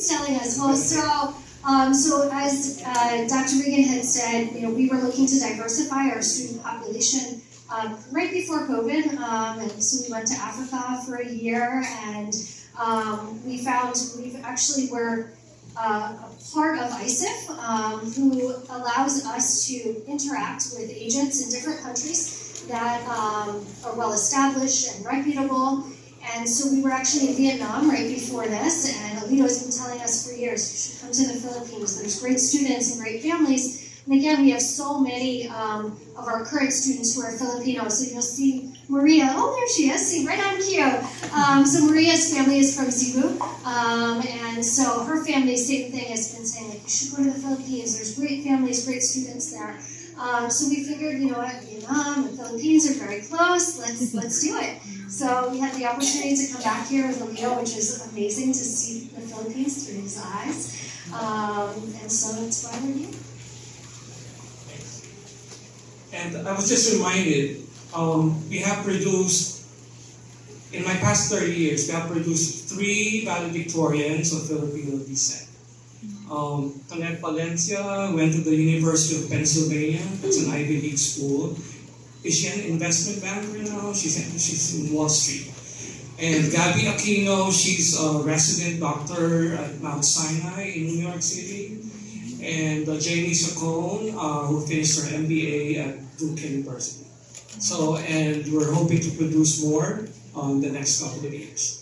telling us, well, so as Dr. Regan had said, we were looking to diversify our student population right before COVID, and so we went to Africa for a year, and we found we're a part of ISIF, who allows us to interact with agents in different countries that are well established and reputable. And so we were actually in Vietnam right before this, and Alito has been telling us for years, you should come to the Philippines. There's great students and great families. And again, we have so many of our current students who are Filipino. So you'll see Maria, oh, there she is, see, right on cue. So Maria's family is from Cebu, and so her family, same thing, has been saying, like, you should go to the Philippines. There's great families, great students there. So we figured, Vietnam and the Philippines are very close. Let's do it. So we had the opportunity to come back here with Alito, which is amazing to see the Philippines through his eyes. And so that's why we're here. And I was just reminded, we have produced, in my past 30 years, we have produced 3 valedictorians of Filipino descent. Tonette Valencia went to the University of Pennsylvania. It's an Ivy League school. Is she an investment banker now? She's in Wall Street. And Gabby Aquino, she's a resident doctor at Mount Sinai in New York City. And Jamie Sacone, who finished her MBA at Duke University. So, and we're hoping to produce more on the next couple of years.